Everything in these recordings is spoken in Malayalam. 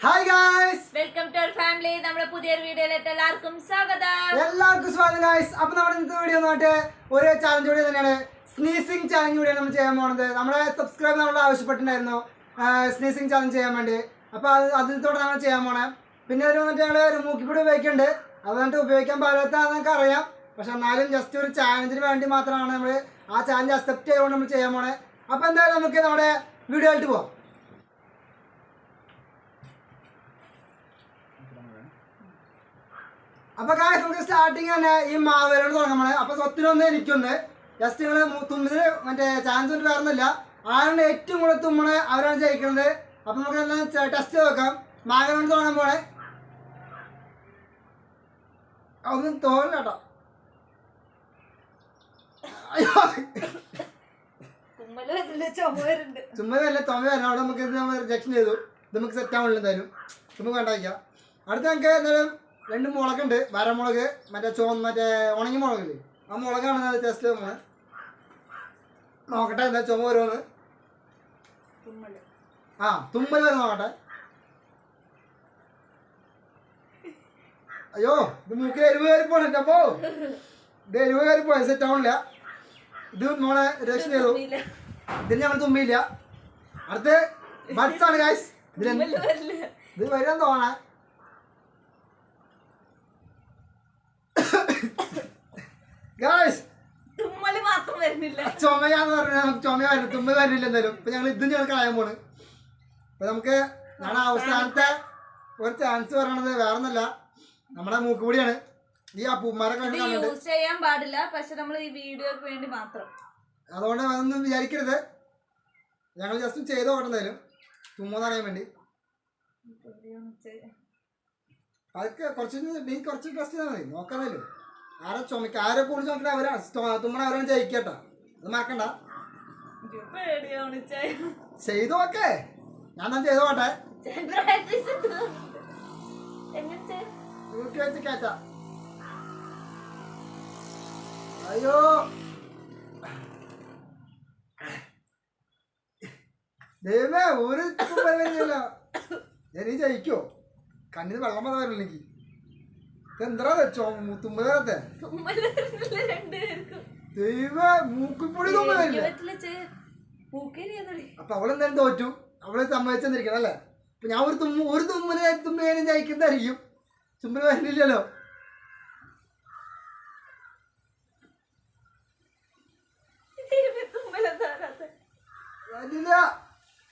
Hi guys, welcome to our family. നമ്മുടെ പുതിയൊരു വീഡിയോയിലേക്ക് എല്ലാവർക്കും സ്വാഗതം. സ്വാഗതം ഗായ്സ്. അപ്പൊ നമ്മുടെ ഇന്നത്തെ വീഡിയോ നോട്ടെ ഒരു ചാലഞ്ച് വീഡിയോ തന്നെയാണ്. സ്നീസിംഗ് ചാലഞ്ച് വീഡിയോ നമ്മൾ ചെയ്യാൻ പോകുന്നത്. നമ്മുടെ സബ്സ്ക്രൈബ് നമ്മൾ ആവശ്യപ്പെട്ടിട്ടുണ്ടായിരുന്നു സ്നീസിംഗ് ചാലഞ്ച് ചെയ്യാൻ വേണ്ടി. അപ്പോൾ അതിലൂടെ നമ്മൾ ചെയ്യാൻ പോണേ. പിന്നെ ഒരു വന്നിട്ട് ഞങ്ങൾ ഒരു മൂക്കിപ്പൊടി ഉപയോഗിക്കുന്നുണ്ട്. അത് വന്നിട്ട് ഉപയോഗിക്കാൻ പാടില്ലാത്തതാണെന്ന് നമുക്ക് അറിയാം. പക്ഷെ എന്നാലും ജസ്റ്റ് ഒരു ചാലഞ്ചിന് വേണ്ടി മാത്രമാണ് നമ്മൾ ആ ചാലഞ്ച് അക്സെപ്റ്റ് ചെയ്തുകൊണ്ട് നമ്മൾ ചെയ്യാൻ പോണേ. അപ്പോൾ എന്തായാലും നമുക്ക് നമ്മുടെ വീഡിയോ ആയിട്ട് പോവാം. അപ്പൊ കാശ് നമുക്ക് സ്റ്റാർട്ടിങ് തന്നെ ഈ മാവേലോട് തുടങ്ങാൻ പോണേ. അപ്പൊ സ്വത്തിനൊന്ന് എനിക്കൊന്ന് ജസ്റ്റ് നിങ്ങൾ തുമ്മിന് മറ്റേ ചാൻസ് ഒന്നും വേറൊന്നുമില്ല. ആരാണ് ഏറ്റവും കൂടുതൽ തുമ്മണ് അവരാണ് ജയിക്കുന്നത്. അപ്പൊ നമുക്ക് എല്ലാം ടെസ്റ്റ് ചെയ്ത് നോക്കാം. മാവേലോട് തുടങ്ങാൻ പോണേ. ഒന്നും തോന്നില്ല കേട്ടോ. ചുമല്ല തുമ്മ വരണം. അവിടെ നമുക്ക് നമ്മൾ റിജക്ഷൻ ചെയ്തു. ഇത് നമുക്ക് സെറ്റ് ആവുന്നില്ല. എന്തായാലും നമുക്ക് വേണ്ടായിരിക്കാം. അടുത്ത നമുക്ക് എന്തായാലും 2 മുളകുണ്ട്. വരമുളക്, മറ്റേ മറ്റേ ഉണങ്ങി മുളകില്ലേ, ആ മുളകാണ് ജസ്റ്റ് നമ്മൾ നോക്കട്ടെ എന്താ ചുമ വരുമെന്ന്. തുമ്മൽ വരെ നോക്കട്ടെ. അയ്യോ, ഇത് മൂക്കിൽ എരിവ് കയറിപ്പോണ. അപ്പോ ഇത് എരിവ് കയറിപ്പോയ സെറ്റ് ആവണില്ല. ഇത് മോളെ രക്ഷ ചെയ്തു. ഇതിന് ഞങ്ങൾ തുമ്പിയില്ല. അടുത്ത് ബഡ്സ് ആണ് ഗൈസ്. ഇത് വരാൻ തോന്നണേ. ചുമയാന്ന് പറഞ്ഞാൽ നമുക്ക് ചുമ വരുന്നു, തുമ്മ വരുന്നില്ല എന്തായാലും. ഇപ്പൊ ഞങ്ങൾ ഇതും ഞങ്ങൾ കളയാൻ പോണ്. അപ്പൊ നമുക്ക് ഞങ്ങളുടെ അവസാനത്തെ ഒരു ചാൻസ് പറയണത് വേറൊന്നല്ല, നമ്മുടെ മൂക്കുപൊടിയാണ്. ഈ അപ്പൂമാരൊക്കെ യൂസ് ചെയ്യാൻ പാടില്ല, പക്ഷെ നമ്മൾ ഈ വീഡിയോക്ക് വേണ്ടി മാത്രം. അതുകൊണ്ട് അതൊന്നും വിചാരിക്കരുത്. ഞങ്ങൾ ജസ്റ്റ് ചെയ്ത് നോക്കട്ടെ എന്തായാലും, തുമ്മെന്ന് അറിയാൻ വേണ്ടി. അതൊക്കെ കുറച്ച് ടെസ്റ്റ് ചെയ്താൽ മതി. നോക്കാന്നല്ലോ ആരെ ചുമക്ക ആരെ കൂടി നോക്കണേ അവരാണ് തുമ്മണ അവരാണ് ജയിക്കട്ടോ. അത് മറക്കണ്ട. ചെയ്തു നോക്കേ. ഞാൻ തന്നെ ചെയ്തു നോട്ടെ. വെച്ച് കേറ്റാ. അയ്യോ, ദൈവമേ, ഒരു തുമ്മല്ല. ഞാൻ ജയിക്കോ? കണ്ണിന് വെള്ളം വന്ന വരില്ല എനിക്ക്. എന്താ തുമ്മലത്തെ ദൈവ മൂക്കിപ്പൊടി തുമ്മലില്ല. അപ്പൊ അവളെന്തായാലും തോറ്റു. അവളെ സമ്മതിച്ചെന്നിരിക്കണം അല്ലേ. അപ്പൊ ഞാൻ ഒരു തുമ്മലും ജയിക്കുന്നതായിരിക്കും. തുമ്മല് വരുന്നില്ലല്ലോ.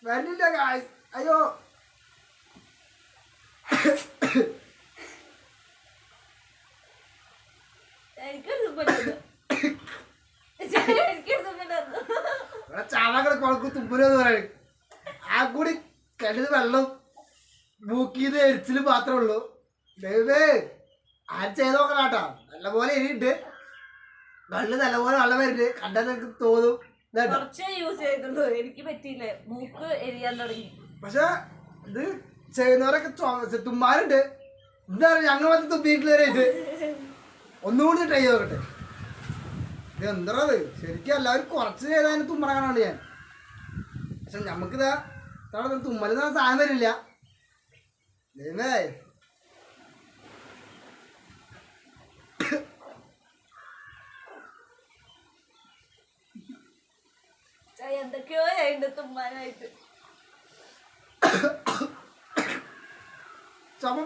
വരുന്നില്ല. അയ്യോ, ചാവാക്കളെ കുളക്ക് തുമ്പലെന്ന് പറയും. ആ കൂടി കണ്ണിന് വെള്ളം മൂക്കിന്ന് എരിച്ചില് മാത്രമേ ഉള്ളൂ. ദൈവേ, ആര് ചെയ്ത് നോക്കണം കേട്ടോ. നല്ലപോലെ എരിയുണ്ട്. വെള്ളം നല്ലപോലെ വെള്ളം വരുന്നുണ്ട്. കണ്ടാൽ എനിക്ക് തോന്നും. എനിക്ക് പറ്റിയില്ല, മൂക്ക് എരിയാൻ തുടങ്ങി. പക്ഷെ ഇത് ചെയ്യുന്നവരൊക്കെ തുമ്മാരുണ്ട്. എന്താ പറയുക, ഞങ്ങൾ മറ്റേ തുമ്പിയിട്ടുള്ളവരായിട്ട് ഒന്നുകൂടി ട്രൈ ചെയ്ത് നോക്കട്ടെ. ഇത് എന്താ ശരിക്കും എല്ലാവരും കുറച്ച് ചെയ്താൽ തുമ്മണ കാണാണ്ട് ഞാൻ. പക്ഷെ നമുക്കിതാ തുമ്മൽ സാധനം വരില്ല. എന്തൊക്കെയോ തുമ്മാനായിട്ട്. ചുമ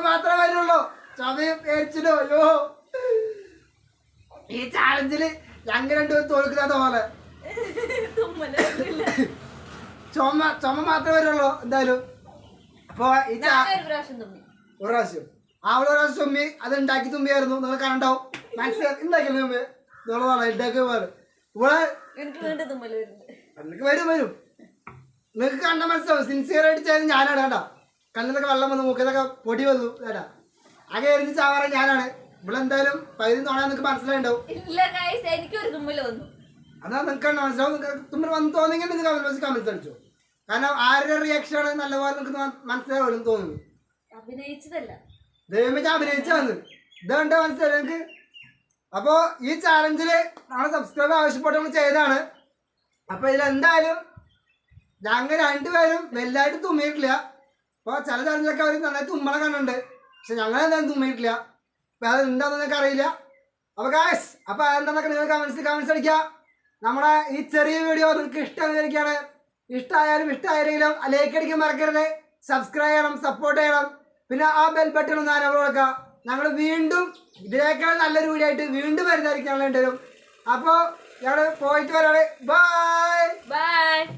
മാത്രമേ വരുള്ളൂ. ചുമയും ഏച്ചിലോ. അയ്യോ, ഈ ചാലഞ്ചില് ഞങ്ങൾ രണ്ടുപേരും തോൽക്കുന്ന പോലെ. ചുമ മാത്രമേ വരുള്ളൂ എന്തായാലും. അപ്പൊ ഈ ഒരു പ്രാവശ്യം ഒരു പ്രാവശ്യം തുമ്മി. അത് ഉണ്ടാക്കി തുമ്പിയായിരുന്നു. നിങ്ങൾ കണ്ടാവും, മനസ്സിലാക്കി ഉണ്ടാക്കിയ തുമ്പി എന്നുള്ളതാണ്. ഉണ്ടാക്കിയ പോലെ എനിക്ക് വരും. നിങ്ങൾക്ക് കണ്ട മനസ്സിലാവും. സിൻസിയർ ആയിട്ട് ചെയ്ത് ഞാനാണ് കേട്ടാ. കണ്ണിന്നൊക്കെ വെള്ളം വന്നു, മൂക്കിന്നൊക്കെ പൊടി വന്നു കേട്ടാ. ആകെ എരിഞ്ഞ് ചാവാറ ഞാനാണ്. ഇവിടെ എന്തായാലും പകുതി തോന്നാൻ നിങ്ങൾക്ക് മനസ്സിലായിണ്ടാവും. അതാ നിങ്ങൾക്ക് മനസ്സിലാവും. നിങ്ങൾക്ക് തുമ്മൽ വന്ന് തോന്നിയെങ്കിൽ നിങ്ങൾക്ക് കമന്റ്സ് അടിച്ചോ. കാരണം ആരുടെ റിയാക്ഷനാണ് നല്ലപോലെ നിങ്ങൾക്ക് മനസ്സിലാവുമെന്ന് തോന്നുന്നു. അഭിനയിച്ചതല്ല, ദൈവം അഭിനയിച്ചാന്ന്. ഇതുകൊണ്ട് മനസ്സിലായി നിങ്ങൾക്ക്. അപ്പോൾ ഈ ചാലഞ്ചിൽ നമ്മുടെ സബ്സ്ക്രൈബ് ആവശ്യപ്പെട്ട് നമ്മൾ ചെയ്തതാണ്. അപ്പോൾ ഇതിലെന്തായാലും ഞങ്ങൾ രണ്ടുപേരും വലുതായിട്ട് തുമ്മിയിട്ടില്ല. അപ്പോൾ ചില ചാനലിലൊക്കെ അവർ നന്നായി തുമ്മളെ കണ്ടുണ്ട്, പക്ഷെ ഞങ്ങൾ എന്തായാലും തുമ്മിയിട്ടില്ല. അപ്പോൾ അത് എന്താണെന്ന് നിങ്ങൾക്ക് അറിയില്ല. അപ്പോൾ ഗായ്സ്, അപ്പോൾ എന്താണെന്നൊക്കെ നിങ്ങൾ കമൻസ് അടിക്കുക. നമ്മുടെ ഈ ചെറിയ വീഡിയോ നിങ്ങൾക്ക് ഇഷ്ടമായിരിക്കുകയാണ്. ഇഷ്ടമായാലും ഇഷ്ടമായില്ലെങ്കിലും ലൈക്ക് അടിക്കാൻ മറക്കരുത്, സബ്സ്ക്രൈബ് ചെയ്യണം, സപ്പോർട്ട് ചെയ്യണം. പിന്നെ ആ ബെൽ ബട്ടൺ ഒന്ന് അനബിൾ കൊടുക്കുക. ഞങ്ങൾ വീണ്ടും ഇതിനേക്കാൾ നല്ലൊരു വീഡിയോ ആയിട്ട് വീണ്ടും വരുന്നതായിരിക്കും ഞങ്ങൾ രണ്ടുപേരും. അപ്പോൾ ഞങ്ങൾ പോയിട്ട് വരാണ്. ബൈ.